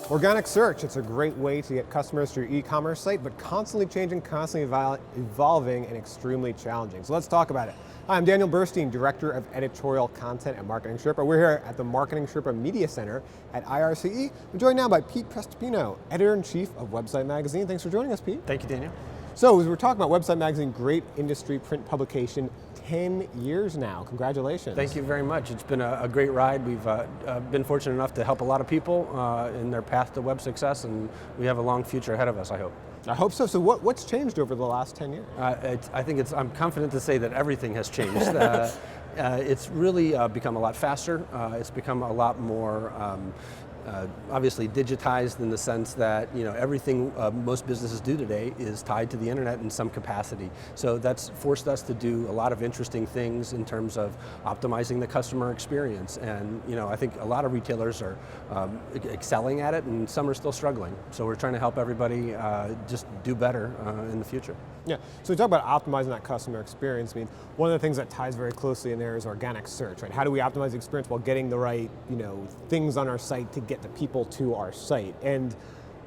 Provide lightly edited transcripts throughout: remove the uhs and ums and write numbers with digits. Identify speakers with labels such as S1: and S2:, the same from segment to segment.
S1: Organic search, it's a great way to get customers to your e-commerce site, but constantly changing, constantly evolving, and extremely challenging. So let's talk about it. Hi, I'm Daniel Burstein, Director of Editorial Content at Marketing Sherpa. We're here at the Marketing Sherpa Media Center at IRCE. I'm joined now by Pete Prestopino, Editor-in-Chief of Website Magazine. Thanks for joining us, Pete.
S2: Thank you, Daniel.
S1: So as we're talking about Website Magazine, great industry print publication, 10 years now. Congratulations.
S2: Thank you very much. It's been a great ride. We've been fortunate enough to help a lot of people in their path to web success, and we have a long future ahead of us, I hope.
S1: I hope so. So what's changed over the last 10 years?
S2: I'm confident to say that everything has changed. It's really become a lot faster. It's become a lot more obviously digitized in the sense that everything most businesses do today is tied to the internet in some capacity. So that's forced us to do a lot of interesting things in terms of optimizing the customer experience. And I think a lot of retailers are excelling at it, and some are still struggling. So we're trying to help everybody just do better in the future.
S1: Yeah, so we talk about optimizing that customer experience. I mean, one of the things that ties very closely in there is organic search, right? How do we optimize the experience while getting the right, things on our site to get the people to our site? And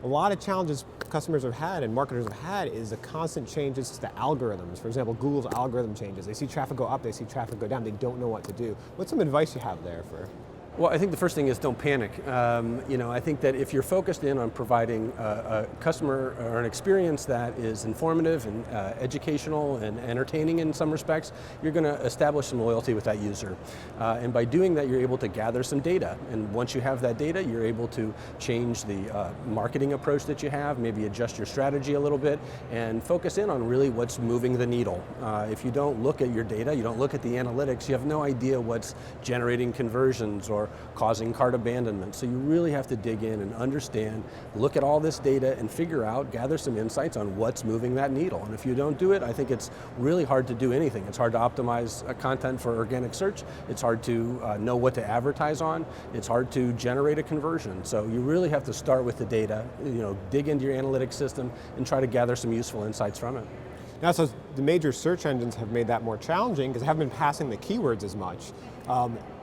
S1: a lot of challenges customers have had and marketers have had is the constant changes to the algorithms. For example, Google's algorithm changes. They see traffic go up, they see traffic go down. They don't know what to do. What's some advice you have there for?
S2: Well, I think the first thing is don't panic. I think that if you're focused in on providing a customer or an experience that is informative and educational and entertaining in some respects, you're going to establish some loyalty with that user. And by doing that, you're able to gather some data. And once you have that data, you're able to change the marketing approach that you have, maybe adjust your strategy a little bit, and focus in on really what's moving the needle. If you don't look at your data, you don't look at the analytics, you have no idea what's generating conversions or causing cart abandonment. So you really have to dig in and understand, look at all this data and figure out, gather some insights on what's moving that needle. And if you don't do it, I think it's really hard to do anything. It's hard to optimize content for organic search. It's hard to know what to advertise on. It's hard to generate a conversion. So you really have to start with the data, dig into your analytics system and try to gather some useful insights from it.
S1: Now, so the major search engines have made that more challenging because they haven't been passing the keywords as much.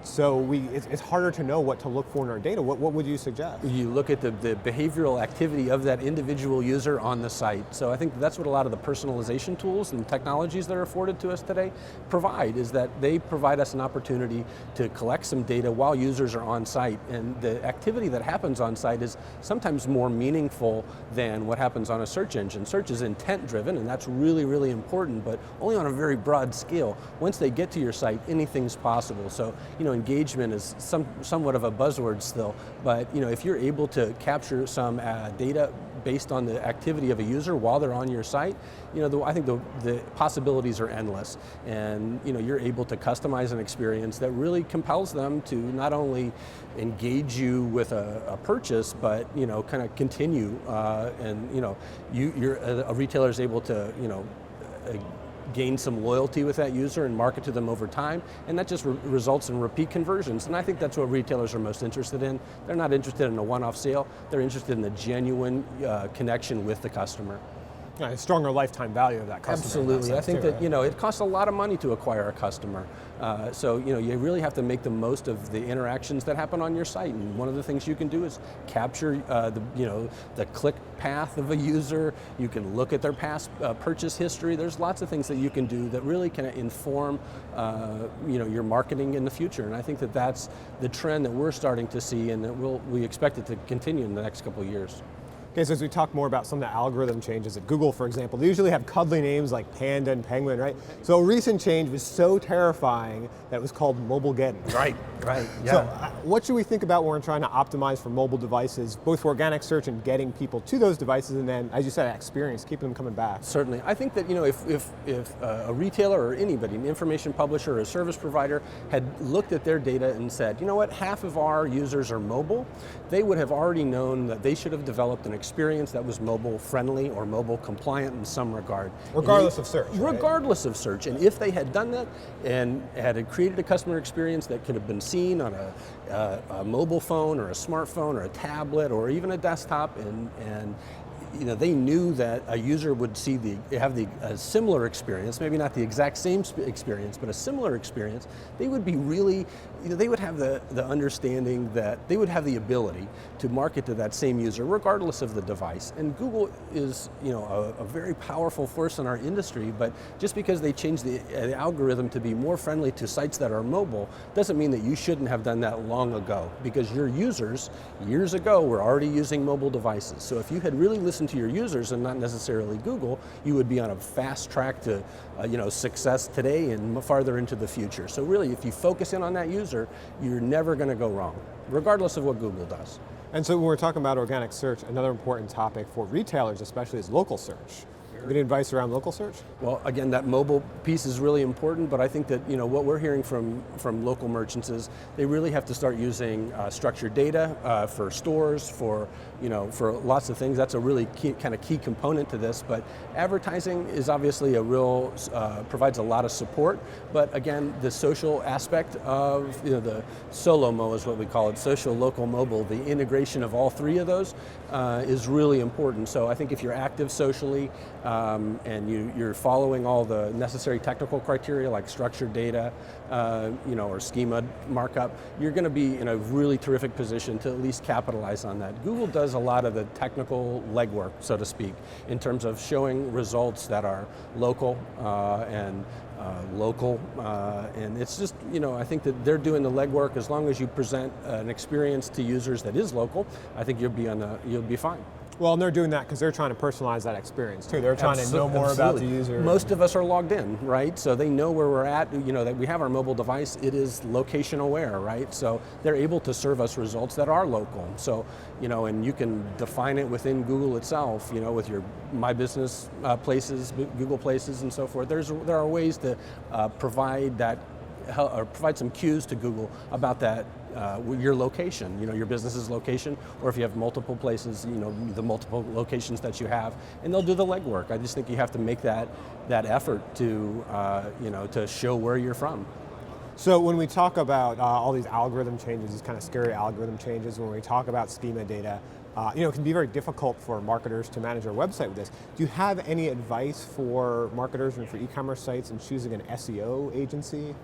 S1: So it's harder to know what to look for in our data. What would you suggest?
S2: You look at the behavioral activity of that individual user on the site. So I think that's what a lot of the personalization tools and technologies that are afforded to us today provide, is that they provide us an opportunity to collect some data while users are on site. And the activity that happens on site is sometimes more meaningful than what happens on a search engine. Search is intent driven, and that's really, really important, but only on a very broad scale. Once they get to your site, anything's possible. So, engagement is somewhat of a buzzword still, but if you're able to capture some data based on the activity of a user while they're on your site, I think the possibilities are endless. And you're able to customize an experience that really compels them to not only engage you with a purchase, but kind of continue. A retailer is able to gain some loyalty with that user and market to them over time, and that just results in repeat conversions. And I think that's what retailers are most interested in. They're not interested in a one-off sale, they're interested in the genuine connection with the customer.
S1: Yeah, a stronger lifetime value of that customer.
S2: Absolutely. I think that it costs a lot of money to acquire a customer. So you really have to make the most of the interactions that happen on your site. And one of the things you can do is capture the click path of a user. You can look at their past purchase history. There's lots of things that you can do that really can inform your marketing in the future. And I think that that's the trend that we're starting to see, and that we expect it to continue in the next couple of years.
S1: Okay, so as we talk more about some of the algorithm changes at Google, for example, they usually have cuddly names like Panda and Penguin, right? So a recent change was so terrifying that it was called Mobilegeddon.
S2: Right, yeah.
S1: So what should we think about when we're trying to optimize for mobile devices, both for organic search and getting people to those devices, and then, as you said, that experience, keeping them coming back?
S2: Certainly. I think that if a retailer or anybody, an information publisher or a service provider, had looked at their data and said, half of our users are mobile, they would have already known that they should have developed an experience that was mobile friendly or mobile compliant in some regard.
S1: Regardless of search, right?
S2: Regardless of search. And if they had done that and had created a customer experience that could have been seen on a mobile phone or a smartphone or a tablet or even a desktop, and they knew that a user would have a similar experience, maybe not the exact same experience, but a similar experience. They would be really, they would have the understanding that they would have the ability to market to that same user regardless of the device. And Google is a very powerful force in our industry, but just because they changed the algorithm to be more friendly to sites that are mobile doesn't mean that you shouldn't have done that long ago, because your users years ago were already using mobile devices. So if you had really listened to your users and not necessarily Google, you would be on a fast track to success today and farther into the future. So really, if you focus in on that user, you're never going to go wrong, regardless of what Google does.
S1: And so when we're talking about organic search, another important topic for retailers especially is local search. Any advice around local search?
S2: Well, again, that mobile piece is really important, but I think that what we're hearing from local merchants is they really have to start using structured data for stores, for lots of things. That's a really key component to this. But advertising is obviously provides a lot of support. But again, the social aspect of the SOLO-MO is what we call it, social, local, mobile. The integration of all three of those is really important. So I think if you're active socially, and you're following all the necessary technical criteria like structured data, or schema markup, you're going to be in a really terrific position to at least capitalize on that. Google does a lot of the technical legwork, so to speak, in terms of showing results that are local and local, and it's just, I think that they're doing the legwork. As long as you present an experience to users that is local, I think you'll be fine.
S1: Well, and they're doing that because they're trying to personalize that experience too. They're trying to know more about the user.
S2: Most of us are logged in, right? So they know where we're at, that we have our mobile device, it is location aware, right? So they're able to serve us results that are local. So, and you can define it within Google itself, with your My Business places, Google Places and so forth. There are ways to provide that, or provide some cues to Google about that, your location, your business's location, or if you have multiple places, the multiple locations that you have, and they'll do the legwork. I just think you have to make that effort to, to show where you're from.
S1: So when we talk about all these algorithm changes, these kind of scary algorithm changes, when we talk about schema data, it can be very difficult for marketers to manage their website with this. Do you have any advice for marketers and for e-commerce sites in choosing an SEO agency?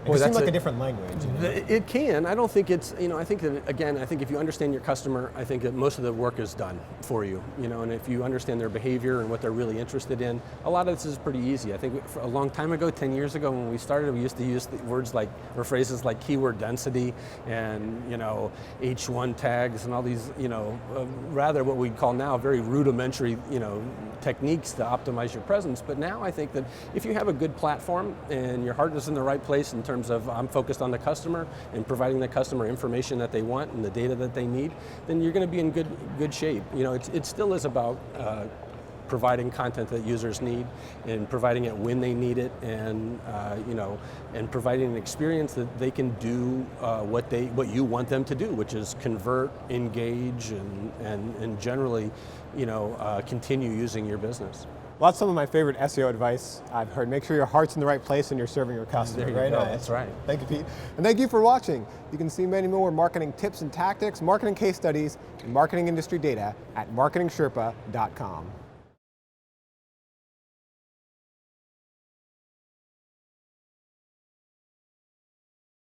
S1: It seems like a different language.
S2: It can. I don't think it's, I think that, again, I think if you understand your customer, I think that most of the work is done for you, and if you understand their behavior and what they're really interested in, a lot of this is pretty easy. I think a long time ago, 10 years ago when we started, we used to use words like, or phrases like keyword density and, H1 tags and all these, rather what we call now very rudimentary, techniques to optimize your presence. But now I think that if you have a good platform and your heart is in the right place in terms of I'm focused on the customer and providing the customer information that they want and the data that they need, then you're going to be in good shape. It still is about providing content that users need and providing it when they need it, and and providing an experience that they can do what you want them to do, which is convert, engage, and generally continue using your business.
S1: Well, that's some of my favorite SEO advice I've heard. Make sure your heart's in the right place and you're serving your customer.
S2: There you go. That's right.
S1: Thank you, Pete. And thank you for watching. You can see many more marketing tips and tactics, marketing case studies, and marketing industry data at marketingsherpa.com.